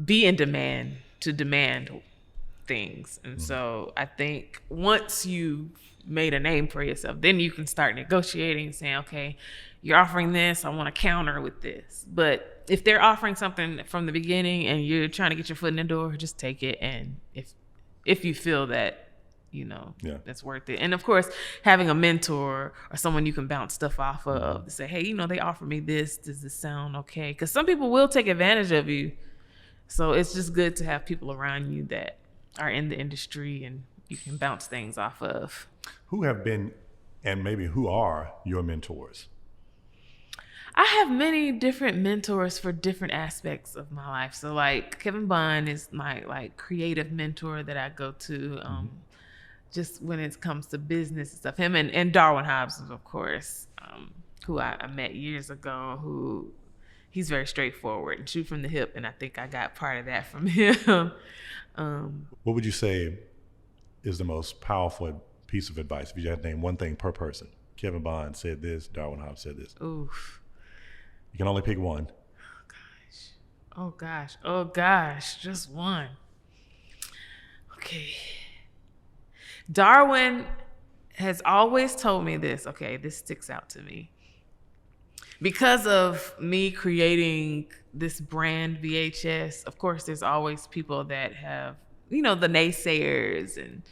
be in demand to demand things. And so I think once you made a name for yourself, then you can start negotiating, saying, okay, you're offering this, I want to counter with this. But if they're offering something from the beginning and you're trying to get your foot in the door, just take it. And if you feel that, that's worth it. And of course, having a mentor or someone you can bounce stuff off of to say, hey, they offer me this, does this sound okay? Because some people will take advantage of you. So it's just good to have people around you that are in the industry and you can bounce things off of. Who have been, and maybe who are your mentors? I have many different mentors for different aspects of my life. So like Kevin Bond is my creative mentor that I go to just when it comes to business and stuff. Him and Darwin Hobbs, of course, who I met years ago, who he's very straightforward and shoot from the hip. And I think I got part of that from him. What would you say is the most powerful piece of advice if you had to name one thing per person? Kevin Bond said this, Darwin Hobbs said this. Oof. You can only pick one. Oh gosh, just one. Okay. Darwin has always told me this. Okay, this sticks out to me. Because of me creating this brand VHS, of course, there's always people that have, the naysayers and,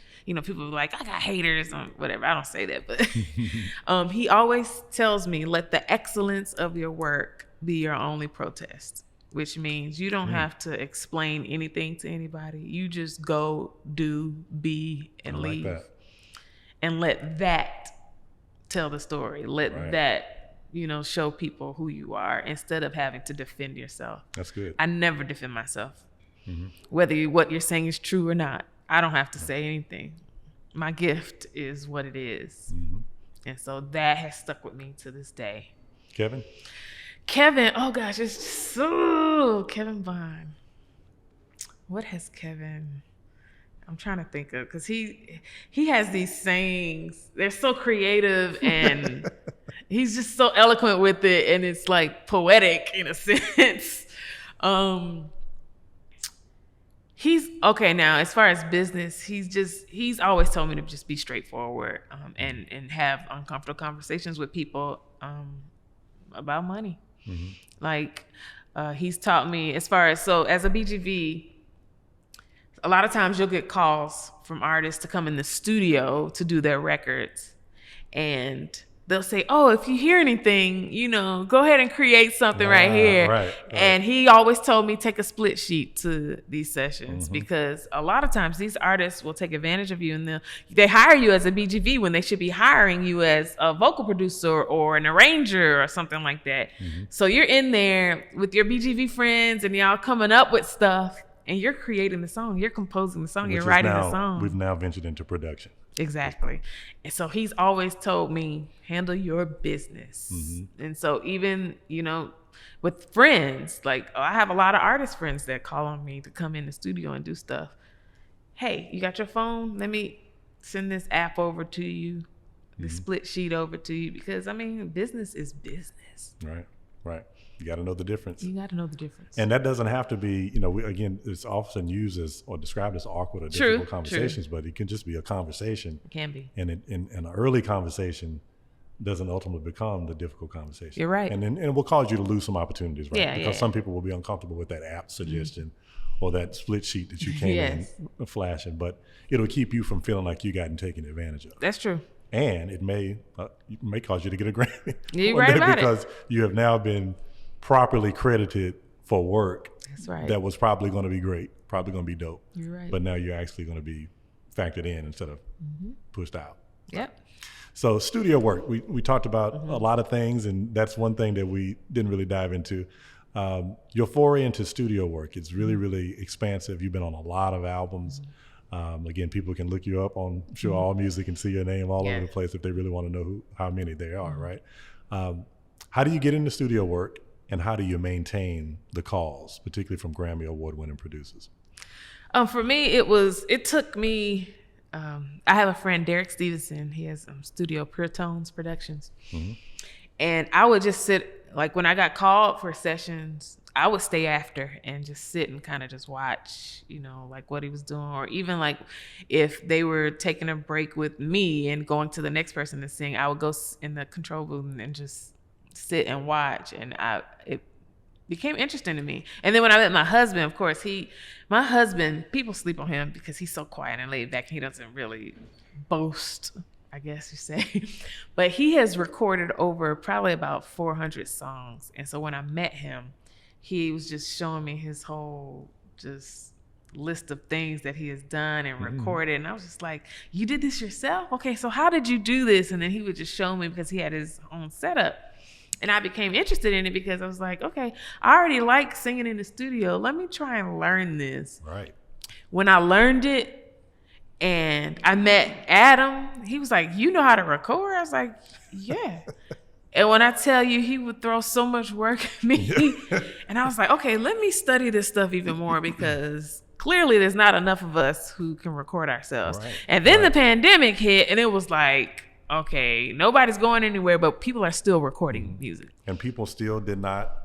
people are like, I got haters on whatever. I don't say that, but he always tells me, let the excellence of your work be your only protest, which means you don't have to explain anything to anybody. You just go, do, be, and leave. Like that. And let that tell the story. Let that show people who you are instead of having to defend yourself. That's good. I never defend myself. Whether what you're saying is true or not, I don't have to say anything. My gift is what it is. And so that has stuck with me to this day. Kevin, oh gosh, it's just so Kevin Bond. What has Kevin... I'm trying to think of, because he has these sayings. They're so creative and he's just so eloquent with it, and it's like poetic in a sense. He's okay now. As far as business, he's always told me to just be straightforward and have uncomfortable conversations with people about money. Like he's taught me as a BGV. A lot of times you'll get calls from artists to come in the studio to do their records, and they'll say, oh, if you hear anything, go ahead and create something right here. Right. And he always told me take a split sheet to these sessions because a lot of times these artists will take advantage of you and they hire you as a BGV when they should be hiring you as a vocal producer or an arranger or something like that. So you're in there with your BGV friends and y'all coming up with stuff. And you're creating the song, you're composing the song, you're writing the song. We've now ventured into production. Exactly. And so he's always told me, handle your business. And so even, with friends, like I have a lot of artist friends that call on me to come in the studio and do stuff. Hey, you got your phone? Let me send this app over to you, the split sheet over to you, because business is business. Right. You got to know the difference. And that doesn't have to be, again, it's often used as or described as awkward or difficult conversations, but it can just be a conversation. It can be. And an early conversation doesn't ultimately become the difficult conversation. You're right. And it will cause you to lose some opportunities, right? Yeah, because some people will be uncomfortable with that app suggestion or that split sheet that you came in flashing, but it'll keep you from feeling like you gotten taken advantage of. That's true. And it may cause you to get a Grammy. You're right about because you have now been properly credited for work that was probably going to be great, probably going to be dope. You're right. But now you're actually going to be factored in instead of pushed out. Yep. So studio work, we talked about a lot of things, and that's one thing that we didn't really dive into. Your foray into studio work, it's really, really expansive. You've been on a lot of albums. Again, people can look you up on All Music and see your name all over the place if they really want to know how many there are, right? How do you get into studio work, and how do you maintain the calls, particularly from Grammy Award winning producers? For me, it took me, I have a friend, Derek Stevenson. He has Studio Pure Tones Productions. And I would just sit, like when I got called for sessions, I would stay after and just sit and kind of just watch, like what he was doing. Or even like if they were taking a break with me and going to the next person to sing, I would go in the control booth and just sit and watch. And it became interesting to me. And then when I met my husband, of course, people sleep on him because he's so quiet and laid back. And he doesn't really boast, I guess you say. But he has recorded over probably about 400 songs. And so when I met him, he was just showing me his whole just list of things that he has done and recorded. And I was just like, you did this yourself? Okay, so how did you do this? And then he would just show me because he had his own setup. And I became interested in it because I was like, okay, I already like singing in the studio. Let me try and learn this. Right. When I learned it and I met Adam, he was like, you know how to record? I was like, yeah. And when I tell you, he would throw so much work at me. And I was like, okay, let me study this stuff even more because clearly there's not enough of us who can record ourselves. Right. And then the pandemic hit and it was like, okay, nobody's going anywhere, but people are still recording music. And people still did not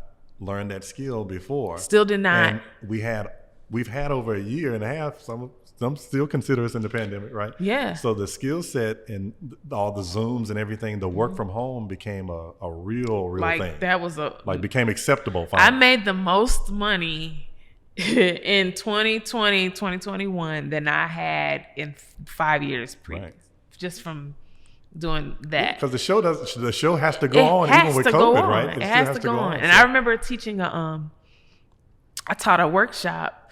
learn that skill before. Still did not. And we've had over a year and a half, some still consider us in the pandemic, right? Yeah. So the skill set and all the Zooms and everything, the work from home became a real thing. That was became acceptable. Finally. I made the most money in 2020, 2021 than I had in 5 years previous. Right. Just from doing that. Because the show has to go on even with COVID, right? It has to go on. And I remember teaching I taught a workshop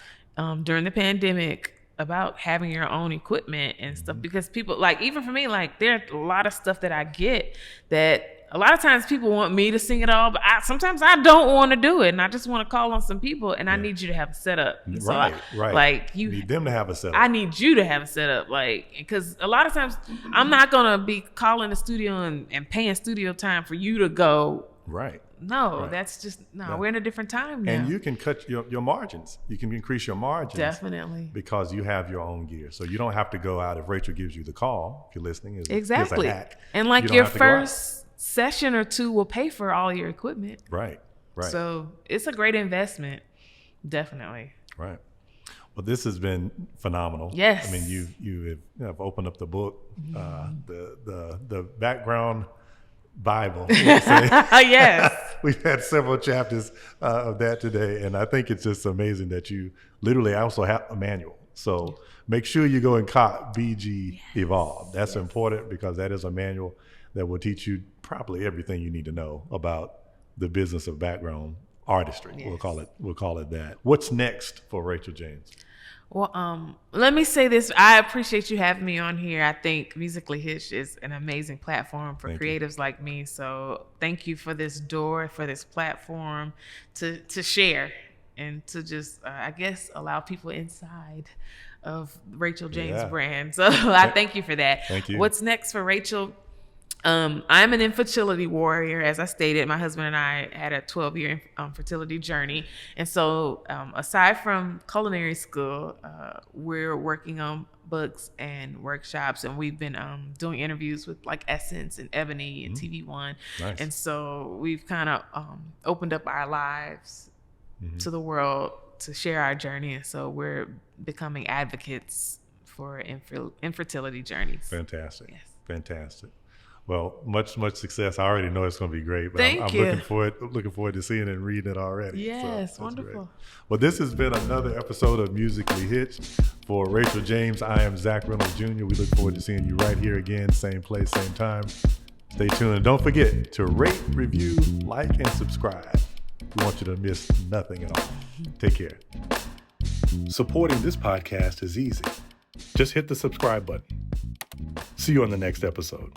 during the pandemic about having your own equipment and stuff because people, like, even for me, like, there's a lot of stuff that I get that a lot of times people want me to sing it all, but sometimes I don't want to do it, and I just want to call on some people, and I need you to have a setup. So right. Like, you need them to have a setup. I need you to have a setup, like, because a lot of times I'm not gonna be calling the studio and paying studio time for you to go. Right. No, that's just we're in a different time now. And you can cut your margins. You can increase your margins. Definitely. Because you have your own gear. So you don't have to go out if Rachel gives you the call, if you're listening. Exactly. Here's a hack. And like your first session or two will pay for all your equipment. Right. So it's a great investment. Definitely. Right. Well, this has been phenomenal. Yes. I mean, you have opened up the book, the background Bible. Yes. We've had several chapters of that today, and I think it's just amazing that you literally also have a manual. So make sure you go and cop BGeVolve. That's important because that is a manual that will teach you probably everything you need to know about the business of background artistry. Yes. We'll call it that. What's next for Rachel James? Well, let me say this. I appreciate you having me on here. I think Musically Hitched is an amazing platform for creatives like me. So thank you for this door, for this platform to share and to just, I guess, allow people inside of Rachel James' brand. So I thank you for that. Thank you. What's next for Rachel? I'm an infertility warrior. As I stated, my husband and I had a 12-year fertility journey. And so aside from culinary school, we're working on books and workshops, and we've been doing interviews with like Essence and Ebony and TV One. Nice. And so we've kind of opened up our lives to the world to share our journey. And so we're becoming advocates for infertility journeys. Fantastic. Yes. Fantastic. Well, much success. I already know it's going to be great, but Thank I'm you. looking forward to seeing it and reading it already. Yes, so wonderful. Great. Well, this has been another episode of Musically Hitched. For Rachel James, I am Zach Reynolds Jr. We look forward to seeing you right here again, same place, same time. Stay tuned, and don't forget to rate, review, like, and subscribe. We want you to miss nothing at all. Take care. Supporting this podcast is easy. Just hit the subscribe button. See you on the next episode.